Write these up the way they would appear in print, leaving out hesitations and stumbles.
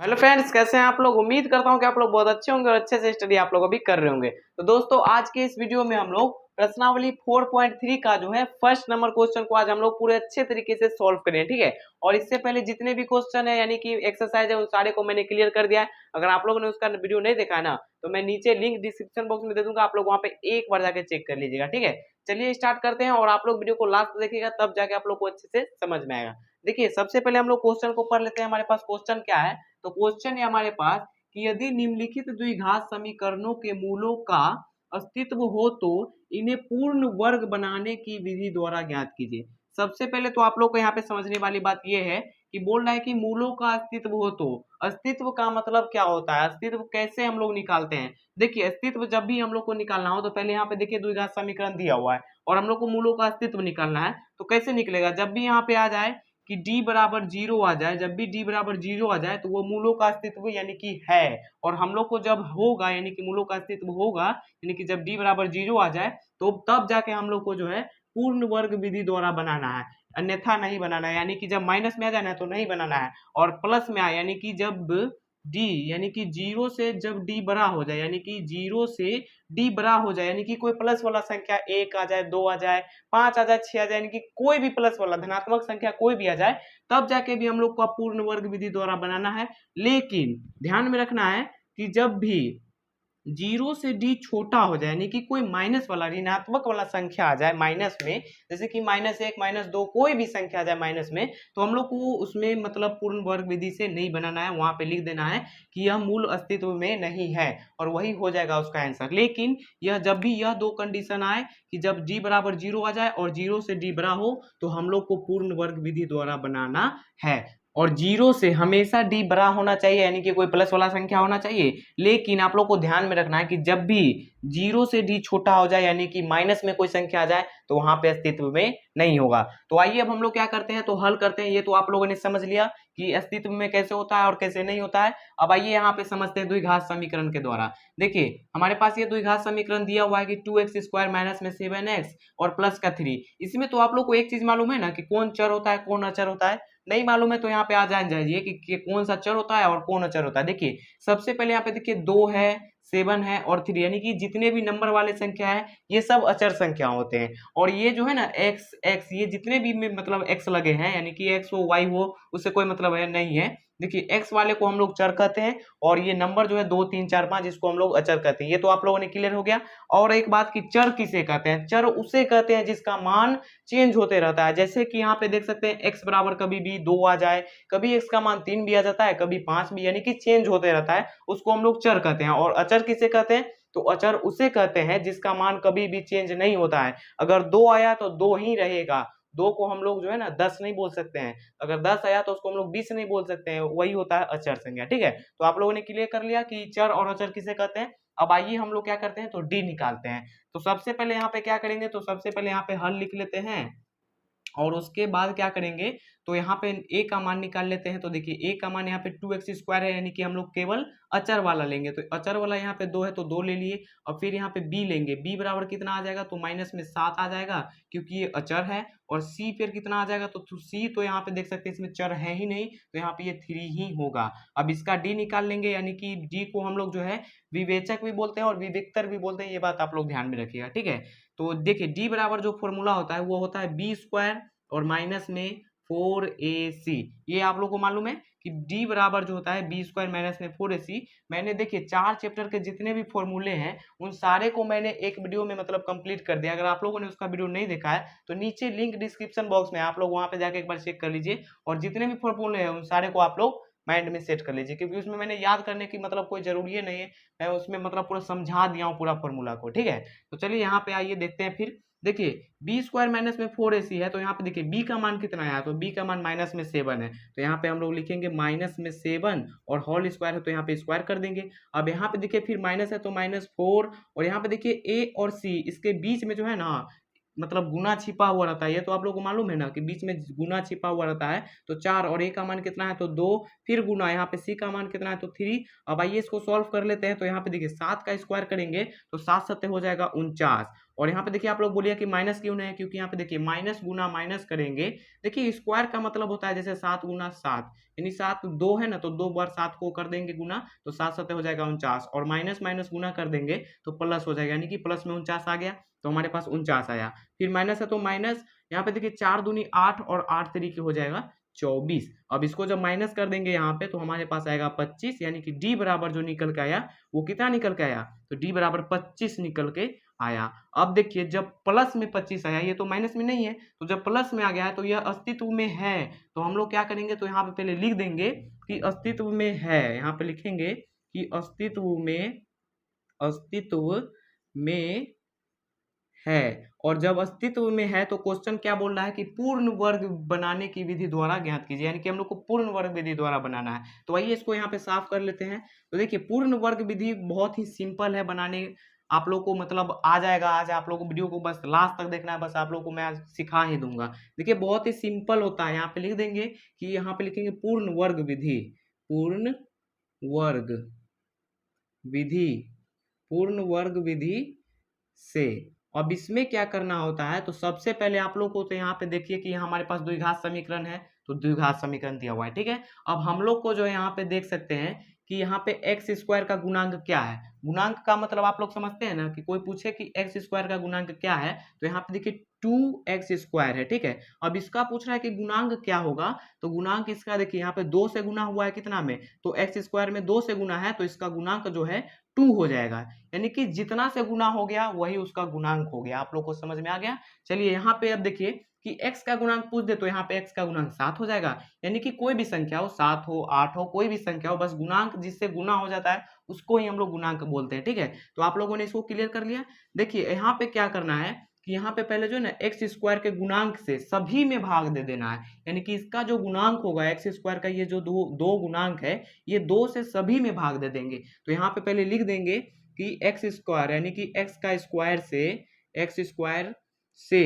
Hello friends, कैसे हैं आप लोग। उम्मीद करता हूं कि आप लोग बहुत अच्छे होंगे और अच्छे से स्टडी आप लोग अभी कर रहे होंगे। तो दोस्तों, आज के इस वीडियो में हम लोग प्रश्नावली 4.3 का जो है फर्स्ट नंबर क्वेश्चन को आज हम लोग पूरे अच्छे तरीके से सॉल्व करें, ठीक है। और इससे पहले जितने भी क्वेश्चन है यानी कि एक्सरसाइज है उन सारे को मैंने क्लियर कर दिया है। अगर आप लोगों ने उसका वीडियो नहीं देखा है ना, तो मैं नीचे लिंक डिस्क्रिप्शन बॉक्स में दे दूंगा, आप लोग वहां पे एक बार जाके चेक कर लीजिएगा, ठीक है। चलिए स्टार्ट करते हैं और आप लोग वीडियो को लास्ट देखिएगा, तब जाके आप लोग को अच्छे से समझ में आएगा। देखिए, सबसे पहले हम लोग क्वेश्चन को पढ़ लेते हैं। हमारे पास क्वेश्चन क्या है, तो क्वेश्चन है हमारे पास कि यदि निम्नलिखित द्विघात समीकरणों के मूलों का अस्तित्व हो तो इन्हें पूर्ण वर्ग बनाने की विधि द्वारा ज्ञात कीजिए। सबसे पहले तो आप लोग को यहाँ पे समझने वाली बात यह है कि बोल रहा है कि मूलों का अस्तित्व हो तो अस्तित्व का मतलब क्या होता है, अस्तित्व कैसे हम लोग निकालते हैं। देखिए, अस्तित्व जब भी हम लोग को निकालना हो तो पहले यहाँ पे देखिए द्विघात समीकरण दिया हुआ है और हम लोग को मूलों का अस्तित्व निकालना है। तो कैसे निकलेगा, जब भी यहाँ पे आ जाए कि d बराबर जीरो आ जाए, जब भी d बराबर जीरो आ जाए तो वो मूलों का अस्तित्व यानी कि है। और हम लोग को जब होगा यानी कि मूलों का अस्तित्व होगा यानी कि जब d बराबर जीरो आ जाए तो तब जाके हम लोग को जो है पूर्ण वर्ग विधि द्वारा बनाना है, अन्यथा नहीं बनाना है। यानी कि जब माइनस में आ जाए ना तो नहीं बनाना है, और प्लस में आए यानी कि जब d यानी कि जीरो से जब d बड़ा हो जाए यानी कि जीरो से d बड़ा हो जाए यानी कि कोई प्लस वाला संख्या एक आ जाए, दो आ जाए, पांच आ जाए, छह आ जाए, यानी कि कोई भी प्लस वाला धनात्मक संख्या कोई भी आ जाए, तब जाके भी हम लोग को पूर्ण वर्ग विधि द्वारा बनाना है। लेकिन ध्यान में रखना है कि जब भी जीरो से डी छोटा हो जाए यानी कि कोई माइनस वाला ऋणात्मक वाला संख्या आ जाए माइनस में, जैसे कि माइनस एक, माइनस दो, कोई भी संख्या आ जाए माइनस में, तो हम लोग को उसमें मतलब पूर्ण वर्ग विधि से नहीं बनाना है, वहां पे लिख देना है कि यह मूल अस्तित्व में नहीं है, और वही हो जाएगा उसका आंसर। लेकिन यह जब भी यह दो कंडीशन आए कि जब डी बराबर जीरो आ जाए और जीरो से डी बड़ा हो, तो हम लोग को पूर्ण वर्ग विधि द्वारा बनाना है। और जीरो से हमेशा डी बड़ा होना चाहिए यानी कि कोई प्लस वाला संख्या होना चाहिए। लेकिन आप लोग को ध्यान में रखना है कि जब भी जीरो से डी छोटा हो जाए यानी कि माइनस में कोई संख्या आ जाए तो वहां पे अस्तित्व में नहीं होगा। तो आइए अब हम लोग क्या करते हैं, तो हल करते हैं। ये तो आप लोगों ने समझ लिया कि अस्तित्व में कैसे होता है और कैसे नहीं होता है। अब आइए यहाँ पे समझते हैं द्विघात समीकरण के द्वारा। देखिए, हमारे पास ये द्विघात समीकरण दिया हुआ है कि 2x² माइनस में 7x और प्लस का 3। इसमें तो आप लोग को एक चीज मालूम है ना कि कौन चर होता है कौन अचर होता है। नहीं मालूम है तो यहाँ पे आ जाइए कि कौन सा चर होता है और कौन अचर होता है। देखिए, सबसे पहले यहाँ पे देखिए 2 है, 7 है और 3, यानी कि जितने भी नंबर वाले संख्या है ये सब अचर संख्या होते हैं। और ये जो है ना x x ये जितने भी में मतलब x लगे हैं यानी कि x हो y हो उससे कोई मतलब है नहीं है। देखिए, x वाले को हम लोग चर कहते हैं और ये नंबर जो है 2 3 4 5 इसको हम लोग अचर कहते हैं। ये तो आप लोगों ने क्लियर हो गया। और एक बात कि चर किसे कहते हैं, चर उसे कहते हैं जिसका मान चेंज होते रहता है। जैसे कि यहाँ पे देख सकते हैं x बराबर कभी भी 2 आ जाए, कभी x का मान 3 भी आ जाता है, कभी 5 भी, यानी कि चेंज होते रहता है, उसको हम लोग चर कहते हैं। और अचर किसे कहते हैं, तो अचर उसे कहते हैं जिसका मान कभी भी चेंज नहीं होता है। अगर 2 आया तो 2 ही रहेगा, 2 को हम लोग जो है ना 10 नहीं बोल सकते हैं, अगर 10 आया तो उसको हम लोग 20 नहीं बोल सकते हैं, वही होता है अचर संख्या, ठीक है। तो आप लोगों ने क्लियर कर लिया कि चर और अचर किसे कहते हैं। अब आइए हम लोग क्या करते हैं, तो डी निकालते हैं। तो सबसे पहले यहाँ पे क्या करेंगे, तो सबसे पहले यहाँ पे हल लिख लेते हैं और उसके बाद क्या करेंगे, तो यहाँ पे a का मान निकाल लेते हैं। तो देखिए, a का मान यहाँ पे 2x² है यानी कि हम लोग केवल अचर वाला लेंगे, तो अचर वाला यहाँ पे 2 है तो 2 ले लिए। और फिर यहाँ पे b लेंगे, b बराबर कितना आ जाएगा, तो माइनस में 7 आ जाएगा क्योंकि ये अचर है। और c फिर कितना आ जाएगा, तो c तो यहाँ पे देख सकते हैं इसमें चर है ही नहीं, तो यहाँ पे ये 3 ही होगा। अब इसका d निकाल लेंगे यानी कि d को हम लोग जो है विवेचक भी बोलते हैं और विविक्तर भी बोलते हैं, ये बात आप लोग ध्यान में रखिएगा, ठीक है। तो देखिए, d बराबर जो फॉर्मूला होता है वो होता है b² और माइनस में 4ac। ये आप लोगों को मालूम है कि d बराबर जो होता है b² माइनस में 4ac। मैंने देखिए 4 चैप्टर के जितने भी फॉर्मूले हैं उन सारे को मैंने एक वीडियो में मतलब कंप्लीट कर दिया। अगर आप लोगों ने उसका वीडियो नहीं देखा है तो नीचे लिंक डिस्क्रिप्शन बॉक्स में, आप लोग वहां पे जाके एक बार चेक कर लीजिए और जितने भी फॉर्मूले हैं उन सारे को आप लोग माइंड में सेट कर लीजिए, क्योंकि उसमें मैंने याद करने की मतलब कोई जरूरी है नहीं है, मैं उसमें मतलब पूरा समझा दिया हूँ पूरा फॉर्मूला को, ठीक है। तो चलिए यहाँ पे आइए देखते हैं। फिर देखिए, b² माइनस में 4ac है तो यहाँ पे देखिए b का मान कितना है, तो b का मान माइनस में 7 है, तो यहाँ पे हम लोग लिखेंगे माइनस में 7 और होल स्क्वायर है तो यहाँ पे स्क्वायर कर देंगे। अब यहाँ पे देखिए फिर माइनस है तो -4, और यहाँ पे देखिए a और c इसके बीच में जो है ना मतलब गुना छिपा हुआ रहता है, ये तो आप लोग को मालूम है ना कि बीच में गुना छिपा हुआ रहता है। तो 4 और a का मान कितना है तो 2, फिर गुना यहाँ पे c का मान कितना है तो 3। अब आइए इसको सॉल्व कर लेते हैं। तो यहाँ पे देखिए 7 का स्क्वायर करेंगे तो 7 सत्ते हो जाएगा 49। और यहाँ पे देखिए आप लोग बोलिए कि माइनस क्यों नहीं है, क्योंकि यहाँ पे देखिए माइनस गुना माइनस करेंगे। देखिए स्क्वायर का मतलब होता है जैसे 7 गुना 7, यानी 7 2 है ना, तो 2 बार 7 को कर देंगे गुना, तो 7 सत्ते हो जाएगा 49। और माइनस माइनस गुना कर देंगे तो प्लस हो जाएगा, यानी कि प्लस में 49 आ गया, तो हमारे पास 49 आया। फिर माइनस है तो माइनस, यहाँ पे देखिए 4 दूनी 8 और 8 तरीके हो जाएगा 24। अब इसको जब माइनस कर देंगे यहाँ पे तो हमारे पास आएगा 25, यानी कि डी बराबर जो निकल के आया वो कितना निकल के आया तो डी बराबर 25 निकल के आया। अब देखिए जब प्लस में 25 आया, ये तो माइनस में नहीं है, तो जब प्लस में आ गया है तो यह अस्तित्व में है। तो हम लोग क्या करेंगे, तो यहाँ पे पहले लिख देंगे कि अस्तित्व में है, यहाँ पे लिखेंगे कि अस्तित्व में है। और जब अस्तित्व में है तो क्वेश्चन क्या बोल रहा है कि पूर्ण वर्ग बनाने की विधि द्वारा ज्ञात कीजिए, यानी कि हम लोग को पूर्ण वर्ग विधि द्वारा बनाना है। तो आइए इसको यहाँ पे साफ कर लेते हैं। तो देखिए पूर्ण वर्ग विधि बहुत ही सिंपल है बनाने, आप लोग को मतलब आ जाएगा। आज आप लोग को वीडियो को बस लास्ट तक देखना है, बस आप लोग को मैं आज सिखा ही दूंगा। देखिए बहुत ही सिंपल होता है, यहाँ पे लिख देंगे कि यहाँ पे लिखेंगे पूर्ण वर्ग विधि, पूर्ण वर्ग विधि, पूर्ण वर्ग विधि से। अब इसमें क्या करना होता है, तो सबसे पहले आप लोग को तो यहाँ पे देखिए कि हमारे पास द्विघात समीकरण है, तो द्विघात समीकरण दिया हुआ है, ठीक है। अब हम लोग को जो है यहाँ पे देख सकते हैं कि यहाँ पे एक्स स्क्वायर का गुणांक क्या है। गुणांक का मतलब आप लोग समझते हैं ना कि कोई पूछे कि एक्स स्क्वायर का गुणांक क्या है, तो यहाँ पे देखिए 2x स्क्वायर है, ठीक है। अब इसका पूछ रहा है कि गुणांक क्या होगा, तो गुणांक इसका देखिए यहाँ पे 2 से गुना हुआ है कितना में, तो एक्स स्क्वायर में 2 से गुना है, तो इसका गुणांक जो है 2 हो जाएगा, यानी कि जितना से गुना हो गया वही उसका गुणांक हो गया। आप लोग को समझ में आ गया। चलिए यहाँ पे अब देखिए कि x का गुणांक पूछ दे, तो यहाँ पे x का गुणांक 7 हो जाएगा, यानी कि कोई भी संख्या हो, 7 हो 8 हो, कोई भी संख्या हो, बस गुणांक जिससे गुना हो जाता है उसको ही हम लोग गुणांक बोलते हैं, ठीक है। तो आप लोगों ने इसको क्लियर कर लिया। देखिए यहाँ पे क्या करना है कि यहाँ पे पहले जो है ना एक्स स्क्वायर के गुणांक से सभी में भाग दे देना है, यानी कि इसका जो गुणांक होगा एक्स स्क्वायर का, ये जो दो गुणांक है, ये 2 से सभी में भाग दे देंगे। तो यहाँ पे पहले लिख देंगे कि एक्स स्क्वायर, यानी कि एक्स का स्क्वायर से, एक्स स्क्वायर से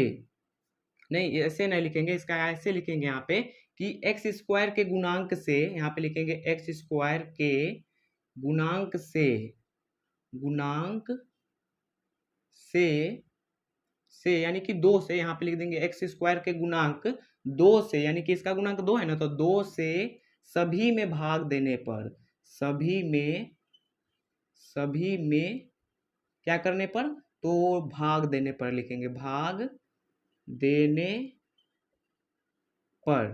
नहीं, ऐसे नहीं लिखेंगे, इसका ऐसे लिखेंगे यहाँ पे कि एक्स स्क्वायर के गुणांक से, यहाँ पे लिखेंगे एक्स स्क्वायर के गुणांक से, गुणांक से यानी कि 2 से, यहाँ पे लिख देंगे एक्स स्क्वायर के गुणांक 2 से, यानी कि इसका गुणांक 2 है ना, तो 2 से सभी में भाग देने पर, सभी में क्या करने पर, तो भाग देने पर लिखेंगे, भाग देने पर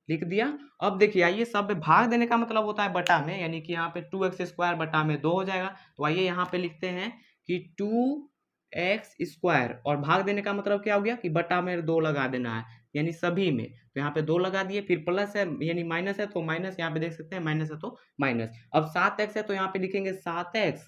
लिख दिया। अब देखिए आइए, सब में भाग देने का मतलब होता है बटा में, यानी कि यहाँ पे 2x स्क्वायर बटा में 2 हो जाएगा। तो आइए यहाँ पे लिखते हैं कि 2x स्क्वायर, और भाग देने का मतलब क्या हो गया कि बटा में 2 लगा देना है, यानी सभी में। तो यहाँ पे 2 लगा दिए, फिर प्लस है यानी माइनस है तो माइनस, यहाँ पे देख सकते हैं माइनस है तो माइनस। अब 7x है तो यहाँ पे लिखेंगे 7x,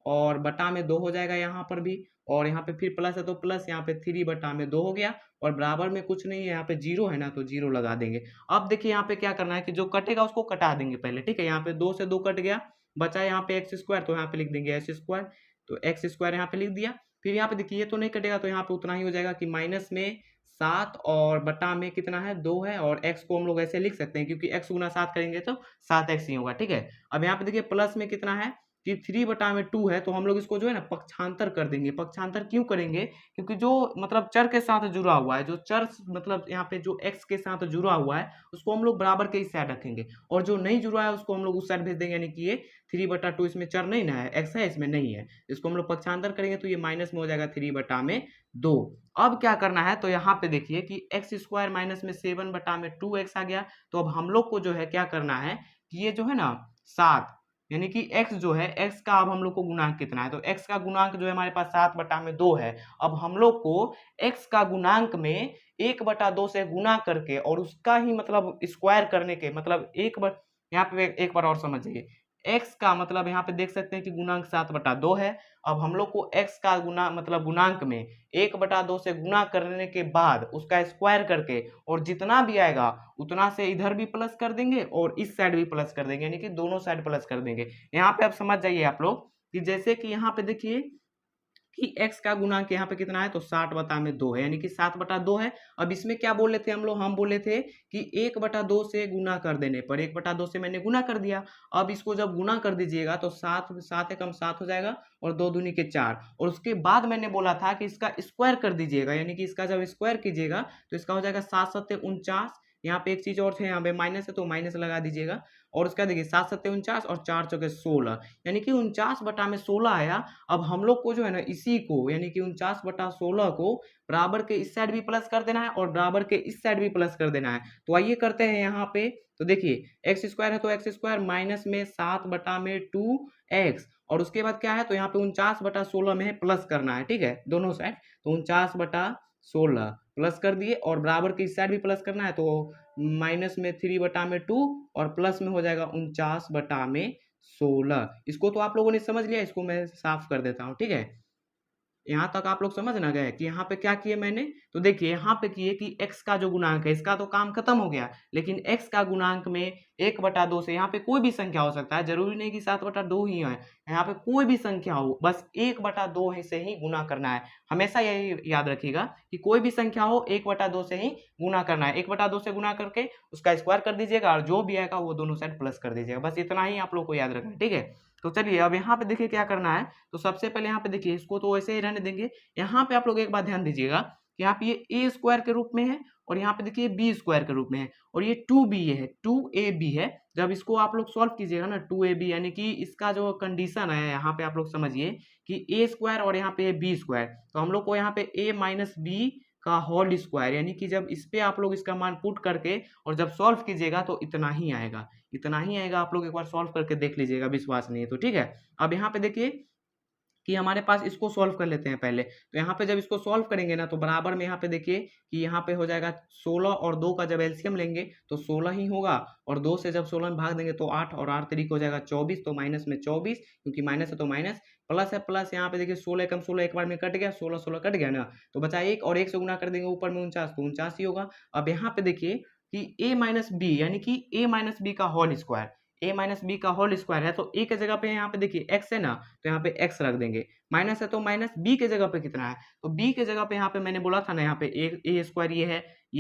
और बटा में 2 हो जाएगा यहाँ पर भी, और यहाँ पे फिर प्लस है तो प्लस, यहाँ पे 3 बटा में 2 हो गया, और बराबर में कुछ नहीं है, यहाँ पे 0 है ना, तो 0 लगा देंगे। अब देखिए यहाँ पे क्या करना है कि जो कटेगा उसको कटा देंगे पहले, ठीक है। यहाँ पे 2 से 2 कट गया, बचा यहाँ पे एक्स स्क्वायर, तो यहाँ पे लिख देंगे एक्स स्क्वायर, तो एक्स स्क्वायर यहाँ पे लिख दिया। फिर यहाँ पे देखिए ये तो नहीं कटेगा, तो यहाँ पे उतना ही हो जाएगा कि माइनस में 7 और बटा में कितना है 2 है, और x को हम लोग ऐसे लिख सकते हैं क्योंकि x गुना 7 करेंगे तो 7x ही होगा, ठीक है। अब यहाँ पे देखिए प्लस में कितना है कि 3 बटा में 2 है, तो हम लोग इसको जो है ना पक्षांतर कर देंगे। पक्षांतर क्यों करेंगे, क्योंकि जो मतलब चर के साथ जुड़ा हुआ है, जो चर मतलब यहाँ पे जो x के साथ जुड़ा हुआ है उसको हम लोग बराबर के इस साइड रखेंगे, और जो नहीं जुड़ा है उसको हम लोग उस साइड भेज देंगे, यानी कि ये 3 बटा 2 इसमें चर नहीं ना है, x है इसमें नहीं है, इसको हम लोग पक्षांतर करेंगे तो ये माइनस में हो जाएगा 3 बटा में 2। अब क्या करना है, तो यहाँ पे देखिए कि एक्स स्क्वायर माइनस में 7 बटा में 2x आ गया। तो अब हम लोग को जो है क्या करना है कि ये जो है ना 7, यानी कि x जो है, x का अब हम लोग को गुणांक कितना है, तो x का गुणांक जो है हमारे पास 7 बटा में 2 है। अब हम लोग को x का गुणांक में 1 बटा 2 से गुना करके और उसका ही मतलब स्क्वायर करने के मतलब यहाँ पे एक बार और समझिए, x का मतलब यहाँ पे देख सकते हैं कि गुणांक 7 बटा 2 है। अब हम लोग को x का गुना मतलब गुणांक में 1 बटा 2 से गुना करने के बाद उसका स्क्वायर करके और जितना भी आएगा उतना से इधर भी प्लस कर देंगे और इस साइड भी प्लस कर देंगे, यानी कि दोनों साइड प्लस कर देंगे। यहाँ पे अब समझ जाइए आप लोग कि जैसे कि यहाँ पे देखिए कि x का गुणांक यहाँ पे कितना है, तो 60/2 है, यानी कि 7/2 है। अब इसमें क्या बोले थे हम बोले थे कि 1/2 से गुना कर देने पर, 1/2 से मैंने गुना कर दिया। अब इसको जब गुना कर दीजिएगा तो 7 एकम 7 हो जाएगा और 2 दूनी के 4, और उसके बाद मैंने बोला था कि इसका स्क्वायर कर दीजिएगा, यानी कि इसका जब स्क्वायर कीजिएगा तो इसका हो जाएगा 7 7 49। यहाँ पे एक चीज और है, यहाँ पे माइनस है तो माइनस लगा दीजिएगा, और उसका देखिए 7 7 49 और 4 चौके 16, यानी कि 49/16 आया। अब हम लोग को जो है ना इसी को, यानी कि 49/16 को बराबर के इस साइड भी प्लस कर देना है और बराबर के इस साइड भी प्लस कर देना है। तो आइए करते हैं यहाँ पे। तो देखिए एक्स स्क्वायर है तो एक्स स्क्वायर माइनस में 7/2x, और उसके बाद क्या है, तो यहाँ पे 49/16 में है, प्लस करना है, ठीक है, दोनों साइड। तो 49/16 प्लस कर दिए, और बराबर की इस साइड भी प्लस करना है, तो माइनस में 3/2 और प्लस में हो जाएगा 49/16। इसको तो आप लोगों ने समझ लिया, इसको मैं साफ कर देता हूँ, ठीक है। यहाँ तक आप लोग समझ ना गए कि यहाँ पे क्या किए मैंने, तो देखिए यहाँ पे किए कि x का जो गुणांक है इसका तो काम खत्म हो गया, लेकिन x का गुणांक में 1/2 से, यहाँ पे कोई भी संख्या हो सकता है, जरूरी नहीं कि 7/2 ही है, यहाँ पे कोई भी संख्या हो, बस 1/2 से ही गुना करना है। हमेशा यही याद रखिएगा कि कोई भी संख्या हो 1/2 से ही गुना करना है। 1/2 से गुना करके उसका स्क्वायर कर दीजिएगा, और जो भी आएगा वो दोनों साइड प्लस कर दीजिएगा, बस इतना ही आप लोग को याद रखना है, ठीक है। तो चलिए अब यहाँ पे देखिए क्या करना है। तो सबसे पहले यहाँ पे देखिए, इसको तो वैसे ही रहने देंगे। यहाँ पे आप लोग एक बात ध्यान दीजिएगा कि यहाँ पे ये ए स्क्वायर के रूप में है, और यहाँ पे देखिए बी स्क्वायर के रूप में है, और ये 2b है, 2ab है। जब इसको आप लोग सॉल्व कीजिएगा ना 2ab, यानी कि इसका जो कंडीशन है यहाँ पे आप लोग समझिए कि ए स्क्वायर और यहाँ पे बी स्क्वायर, तो हम लोग को यहाँ पे a माइनस बी का होल स्क्वायर, यानी कि जब इस पे आप लोग इसका मान पुट करके और जब सॉल्व कीजिएगा तो इतना ही आएगा, इतना ही आएगा। आप लोग एक बार सॉल्व करके देख लीजिएगा, विश्वास नहीं है तो, ठीक है। अब यहाँ पे देखिए कि हमारे पास, इसको सॉल्व कर लेते हैं पहले। तो यहाँ पे जब इसको सॉल्व करेंगे ना तो बराबर में यहाँ पे देखिए कि यहाँ पे हो जाएगा 16, और 2 का जब एलसीएम लेंगे तो 16 ही होगा, और 2 से जब 16 में भाग देंगे तो 8, और 8 तरीक हो जाएगा 24, तो माइनस में 24, क्योंकि माइनस है तो माइनस, प्लस है प्लस, यहाँ पे देखिए 16 एकम 16 एक बार में कट गया, 16 16 कट गया ना, तो बचा 1, और 1 से गुना कर देंगे ऊपर में 49, तो 49 ही होगा। अब यहाँ पे देखिए कि a माइनस बी, यानी कि a माइनस बी का whole square, a minus B का होल स्क्वायर है, तो a के जगह पे यहाँ पे देखिए x है ना, तो यहाँ पे x रख देंगे, माइनस है तो माइनस, b के जगह पे कितना है, तो b के जगह पे यहाँ पे मैंने बोला था ना, यहाँ पे a स्क्वायर ये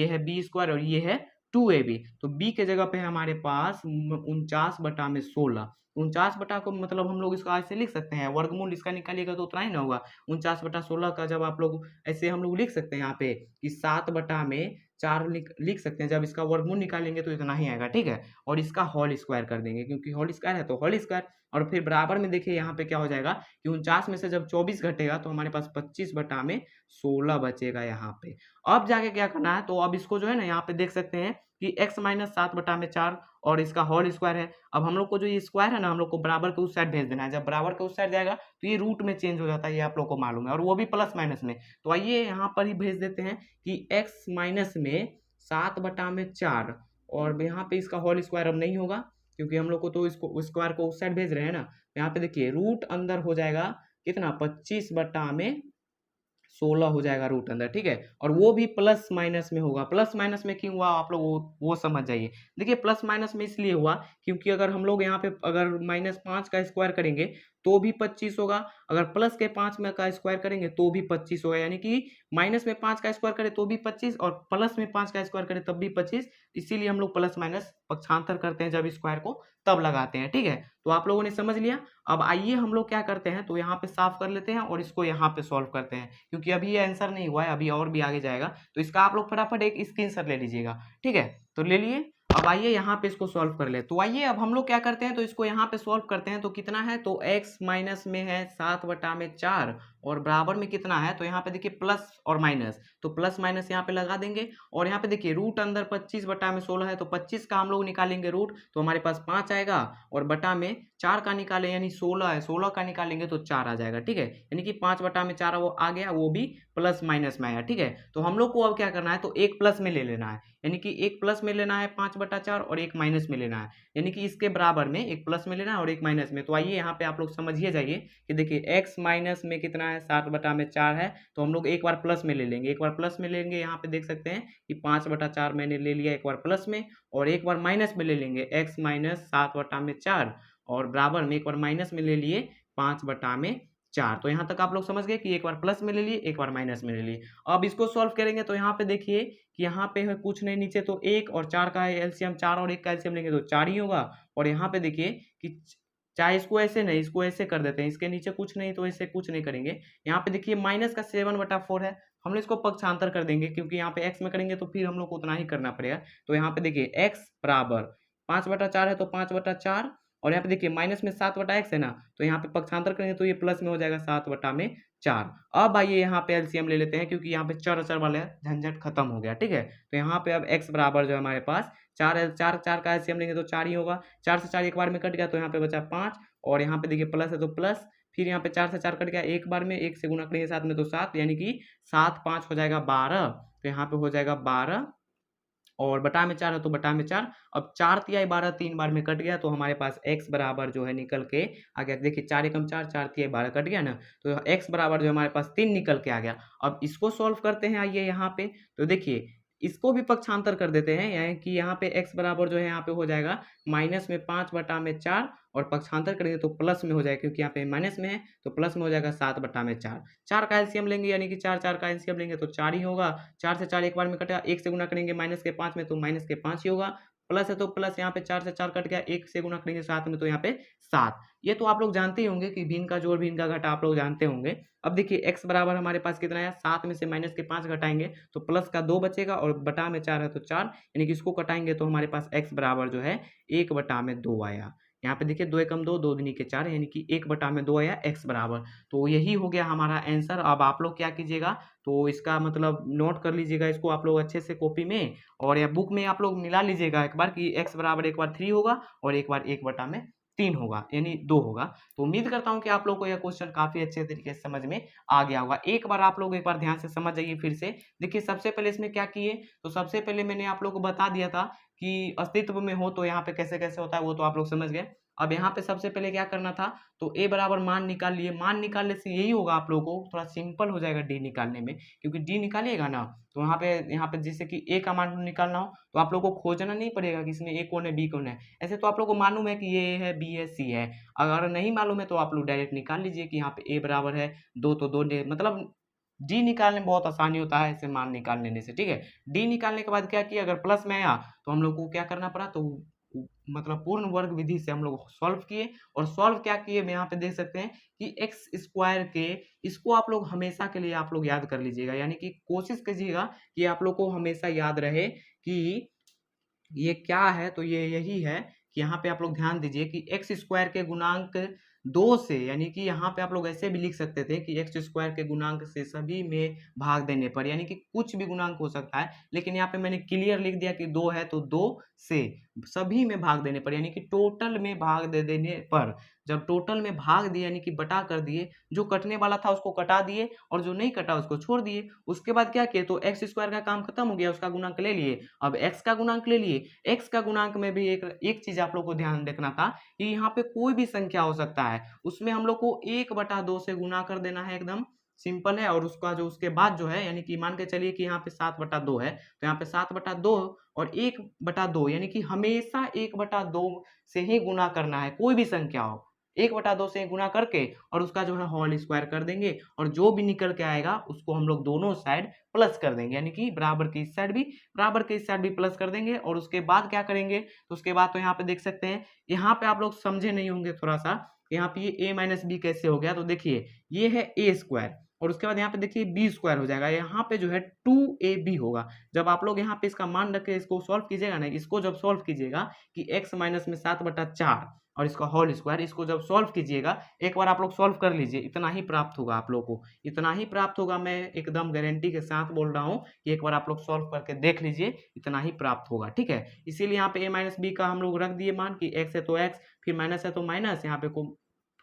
है b स्क्वायर, और ये है 2ab, तो b के जगह पे हमारे पास 49/16। 49 को मतलब हम लोग इसको ऐसे लिख सकते हैं, वर्गमूल इसका निकालिएगा तो उतना ही ना होगा। 49/16 का जब आप लोग ऐसे हम लोग लिख सकते हैं यहाँ पे कि 7/4 लिख सकते हैं, जब इसका वर्गमूल निकालेंगे तो इतना ही आएगा, ठीक है। और इसका होल स्क्वायर कर देंगे, क्योंकि होल स्क्वायर है तो होल स्क्वायर, और फिर बराबर में देखिए यहाँ पे क्या हो जाएगा कि 49 में से जब 24 घटेगा तो हमारे पास 25/16 बचेगा यहाँ पे। अब जाके क्या करना है, तो अब इसको जो है ना यहाँ पे देख सकते हैं कि x माइनस 7/4 और इसका होल स्क्वायर है। अब हम लोग को जो ये स्क्वायर है ना, हम लोग को बराबर के उस साइड भेज देना है। जब बराबर के उस साइड जाएगा तो ये रूट में चेंज हो जाता है, ये आप लोग को मालूम है, और वो भी प्लस माइनस में। तो आइए यहाँ पर ही भेज देते हैं कि x माइनस में 7/4, और यहाँ पे इसका होल स्क्वायर अब नहीं होगा, क्योंकि हम लोग को तो इसको स्क्वायर को उस साइड भेज रहे हैं ना। यहाँ पे देखिए रूट अंदर हो जाएगा कितना, 25/16 हो जाएगा रूट अंदर, ठीक है। और वो भी प्लस माइनस में होगा। प्लस माइनस में क्यों हुआ आप लोग वो समझ जाइए। देखिए प्लस माइनस में इसलिए हुआ क्योंकि अगर हम लोग यहाँ पे अगर -5 का स्क्वायर करेंगे तो भी 25 होगा, अगर प्लस के 5 में का स्क्वायर करेंगे तो भी 25 होगा, यानी कि माइनस में 5 का स्क्वायर करें तो भी 25, और प्लस में 5 का स्क्वायर करें तब भी 25। इसीलिए हम लोग प्लस माइनस पक्षांतर करते हैं, जब स्क्वायर को तब लगाते हैं, ठीक है। तो आप लोगों ने समझ लिया। अब आइए हम लोग क्या करते हैं, तो यहाँ पे साफ कर लेते हैं और इसको यहाँ पे सॉल्व करते हैं, क्योंकि अभी ये आंसर नहीं हुआ है, अभी और भी आगे जाएगा। तो इसका आप लोग फटाफट एक स्क्रीनशॉट ले लीजिएगा, ठीक है। तो ले लिए। अब आइए यहाँ पे इसको सॉल्व कर ले। तो आइए अब हम लोग क्या करते हैं, तो इसको यहाँ पे सॉल्व करते हैं। तो कितना है, तो x माइनस में है 7/4 और बराबर में कितना है, तो यहाँ पे देखिए प्लस और माइनस, तो प्लस माइनस यहाँ पे लगा देंगे। और यहाँ पे देखिए रूट अंदर 25/16 है, तो 25 का हम लोग निकालेंगे रूट, तो हमारे पास 5 आएगा, और बटा में 4 का निकालें, यानी 16 है, 16 का निकालेंगे तो 4 आ जाएगा, ठीक है। यानी कि 5/4 वो आ गया, वो भी प्लस माइनस में आया, ठीक है। तो हम लोग को अब क्या करना है, तो एक प्लस में ले लेना है, यानी कि एक प्लस में लेना है 5/4 और एक माइनस में लेना है, यानी कि इसके बराबर में एक प्लस में लेना है और एक माइनस में। तो आइए यहाँ पे आप लोग समझिए जाइए कि देखिए x माइनस में कितना है, 7/4 है, तो हम लोग एक बार प्लस में ले लेंगे, एक बार प्लस में लेंगे। यहाँ पे देख सकते हैं कि 5/4 मैंने ले लिया एक बार प्लस में, और एक बार माइनस में ले लेंगे x माइनस 7/4, और बराबर में एक बार माइनस में ले लिए 5/4, 4। तो यहाँ तक आप लोग समझ गए कि एक बार प्लस में ले लिए, एक बार माइनस में ले लिए। अब इसको सॉल्व करेंगे तो यहाँ पे देखिए कि यहाँ पे है कुछ नहीं, नीचे तो 1 और 4 का एलसीएम, 4 और 1 का एलसीएम लेंगे तो 4 ही होगा। और यहाँ पे देखिए कि चाहे इसको ऐसे नहीं, इसको ऐसे कर देते हैं, इसके नीचे कुछ नहीं तो ऐसे कुछ नहीं करेंगे। यहाँ पे देखिए माइनस का 7/4 है, हम लोग इसको पक्षांतर कर देंगे क्योंकि यहाँ पे x में करेंगे तो फिर हम लोग को उतना ही करना पड़ेगा। तो यहाँ पे देखिए x बराबर 5/4 है तो 5/4, और यहाँ पे देखिए माइनस में 7/x है ना, तो यहाँ पे पक्षांतर करेंगे तो ये प्लस में हो जाएगा 7/4। अब आइए यहाँ पे एलसीएम ले लेते हैं क्योंकि यहाँ पे चर अचर वाला झंझट खत्म हो गया, ठीक है। तो यहाँ पे अब x बराबर जो है हमारे पास 4 का एलसीएम लेंगे तो 4 ही होगा। 4 से 4 एक बार में कट गया तो यहाँ पे बचा 5, और यहाँ पे देखिए प्लस है तो प्लस, फिर यहाँ पे 4 से 4 कट गया एक बार में, 1 से गुना करेंगे 7 में तो 7, यानी कि 7 5 हो जाएगा 12। तो यहाँ पे हो जाएगा 12, और बटा में 4 है तो बटा में 4। अब 4 तिहाई 12 3 बार में कट गया तो हमारे पास x बराबर जो है निकल के आ गया। देखिए 4 एकम 4, 4 तिहाई 12 कट गया ना, तो x बराबर जो हमारे पास 3 निकल के आ गया। अब इसको सॉल्व करते हैं, आइए यहाँ पे, तो देखिए इसको भी पक्षांतर कर देते हैं, यानी कि यहाँ पे x बराबर जो है यहाँ पे हो जाएगा माइनस में 5/4, और पक्षांतर करेंगे तो प्लस में हो जाएगा क्योंकि यहाँ पे माइनस में है तो प्लस में हो जाएगा 7/4। 4 का एलसीएम लेंगे यानी कि 4 का एलसीएम लेंगे तो 4 ही होगा। 4 से 4 एक बार में कटेगा, 1 से गुना करेंगे माइनस के 5 में तो माइनस के 5 ही होगा। प्लस है तो प्लस, यहाँ पे 4 से 4 कट गया, 1 से गुना करेंगे 7 में तो यहाँ पे 7। ये तो आप लोग जानते ही होंगे कि भिन्न का जोड़ भिन्न का घटा आप लोग जानते होंगे। अब देखिए x बराबर हमारे पास कितना है, 7 में से माइनस के 5 घटाएंगे तो प्लस का 2 बचेगा, और बटा में 4 है तो 4, यानी कि इसको कटाएंगे तो हमारे पास x बराबर जो है 1/2 आया। यहाँ पे देखिए 2 एकम 2, 2 दूनी के 4, यानी कि 1/2 आया x बराबर। तो यही हो गया हमारा आंसर। अब आप लोग क्या कीजिएगा, तो इसका मतलब नोट कर लीजिएगा इसको आप लोग अच्छे से कॉपी में, और या बुक में आप लोग मिला लीजिएगा एक बार कि x बराबर एक बार 3 होगा और एक बार 1/3 होगा, यानी 2 होगा। तो उम्मीद करता हूँ कि आप लोग को यह क्वेश्चन काफी अच्छे तरीके से समझ में आ गया होगा। एक बार आप लोग एक बार ध्यान से समझ जाइए फिर से। देखिए सबसे पहले इसमें क्या किए, तो सबसे पहले मैंने आप लोग को बता दिया था कि अस्तित्व में हो तो यहाँ पे कैसे कैसे होता है, वो तो आप लोग समझ गए। अब यहाँ पे सबसे पहले क्या करना था, तो a बराबर मान निकाल लिए। मान निकालने से यही होगा, आप लोगों को थोड़ा सिंपल हो जाएगा d निकालने में, क्योंकि d निकालिएगा ना तो यहाँ पे जैसे कि a का मान निकालना हो तो आप लोगों को खोजना नहीं पड़ेगा कि इसमें a कौन है b कौन है। ऐसे तो आप लोगों को मालूम है कि ये a है, b है, c है। अगर नहीं मालूम है तो आप लोग डायरेक्ट निकाल लीजिए कि यहाँ पे a बराबर है 2 तो 2 मतलब डी निकालने में बहुत आसानी होता है ऐसे मान निकाल लेने से, ठीक है। डी निकालने के बाद क्या किया, अगर प्लस में आया तो हम लोग को क्या करना पड़ा, तो मतलब पूर्ण वर्ग विधि से हम लोग सॉल्व किए। और सॉल्व क्या किए, मैं यहाँ पे देख सकते हैं कि एक्स स्क्वायर के, इसको आप लोग हमेशा के लिए आप लोग याद कर लीजिएगा, यानी कि कोशिश कीजिएगा कि आप लोग को हमेशा याद रहे कि ये क्या है। तो ये यही है कि यहाँ पे आप लोग ध्यान दीजिए कि एक्स स्क्वायर के गुणांक 2 से, यानी कि यहाँ पे आप लोग ऐसे भी लिख सकते थे कि एक्स स्क्वायर के गुणांक से सभी में भाग देने पर, यानी कि कुछ भी गुणांक हो सकता है, लेकिन यहाँ पे मैंने क्लियर लिख दिया कि 2 है तो 2 से सभी में भाग देने पर, यानी कि टोटल में भाग दे देने पर। जब टोटल में भाग दिए यानी कि बटा कर दिए, जो कटने वाला था उसको कटा दिए और जो नहीं कटा उसको छोड़ दिए। उसके बाद क्या किए, तो एक्स स्क्वायर का काम खत्म हो गया, उसका गुणांक ले लिए। अब एक्स का गुणांक ले लिए, एक्स का गुणांक में भी एक चीज आप लोग को ध्यान रखना था कि यहाँ पे कोई भी संख्या हो सकता है, उसमें हम लोग को 1/2 से गुना कर देना है, एकदम सिंपल है। और उसका जो उसके बाद जो है, यानी कि मान के चलिए कि यहाँ पे 7/2 है, तो यहाँ पे 7/2 और 1/2, यानी कि हमेशा 1/2 से ही गुना करना है, कोई भी संख्या हो 1/2 से गुना करके, और उसका जो है होल स्क्वायर कर देंगे, और जो भी निकल के आएगा उसको हम लोग दोनों साइड प्लस कर देंगे, यानी कि बराबर की इस साइड भी, बराबर के इस साइड भी प्लस कर देंगे। और उसके बाद क्या करेंगे, तो उसके बाद तो यहाँ पे देख सकते हैं, यहाँ पे आप लोग समझे नहीं होंगे थोड़ा सा, यहाँ पे ये a माइनस बी कैसे हो गया, तो देखिए ये है a स्क्वायर, और उसके बाद यहाँ पे देखिए बी स्क्वायर हो जाएगा, यहाँ पे जो है 2ab होगा। जब आप लोग यहाँ पे इसका मान रख के इसको सॉल्व कीजिएगा ना, इसको जब सॉल्व कीजिएगा कि x माइनस में 7/4 और इसका होल स्क्वायर, इसको जब सॉल्व कीजिएगा, एक बार आप लोग सॉल्व कर लीजिए, इतना ही प्राप्त होगा आप लोग को, इतना ही प्राप्त होगा। मैं एकदम गारंटी के साथ बोल रहा हूँ कि एक बार आप लोग सॉल्व करके देख लीजिए, इतना ही प्राप्त होगा, ठीक है। इसीलिए यहाँ पे a माइनस बी का हम लोग रख दिए मान कि x है तो x, फिर माइनस है तो माइनस, यहाँ पे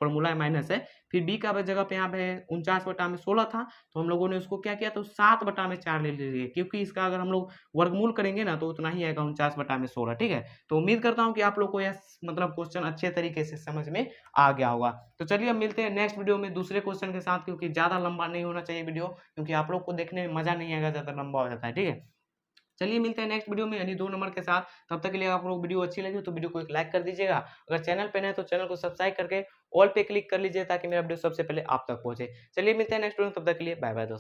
फॉर्मूला माइनस है, फिर b का जगह पे यहाँ पे 49/16 था, तो हम लोगों ने उसको क्या किया, तो 7/4 ले लिए, क्योंकि इसका अगर हम लोग वर्गमूल करेंगे ना तो उतना ही आएगा 49/16, ठीक है। तो उम्मीद करता हूँ कि आप लोग को यह मतलब क्वेश्चन अच्छे तरीके से समझ में आ गया होगा। तो चलिए अब मिलते हैं नेक्स्ट वीडियो में दूसरे क्वेश्चन के साथ, क्योंकि ज्यादा लंबा नहीं होना चाहिए वीडियो, क्योंकि आप लोग को देखने में मजा नहीं आएगा, ज्यादा लंबा हो जाता है, ठीक है। चलिए मिलते हैं नेक्स्ट वीडियो में, यानी 2 नंबर के साथ। तब तक के लिए आप लोग वीडियो अच्छी लगी तो वीडियो को एक लाइक कर दीजिएगा, अगर चैनल पे नए तो चैनल को सब्सक्राइब करके ऑल पे क्लिक कर लीजिए ताकि मेरा वीडियो सबसे पहले आप तक पहुंचे। चलिए मिलते हैं नेक्स्ट वीडियो में, तब तक के लिए बाय बाय दोस्तों।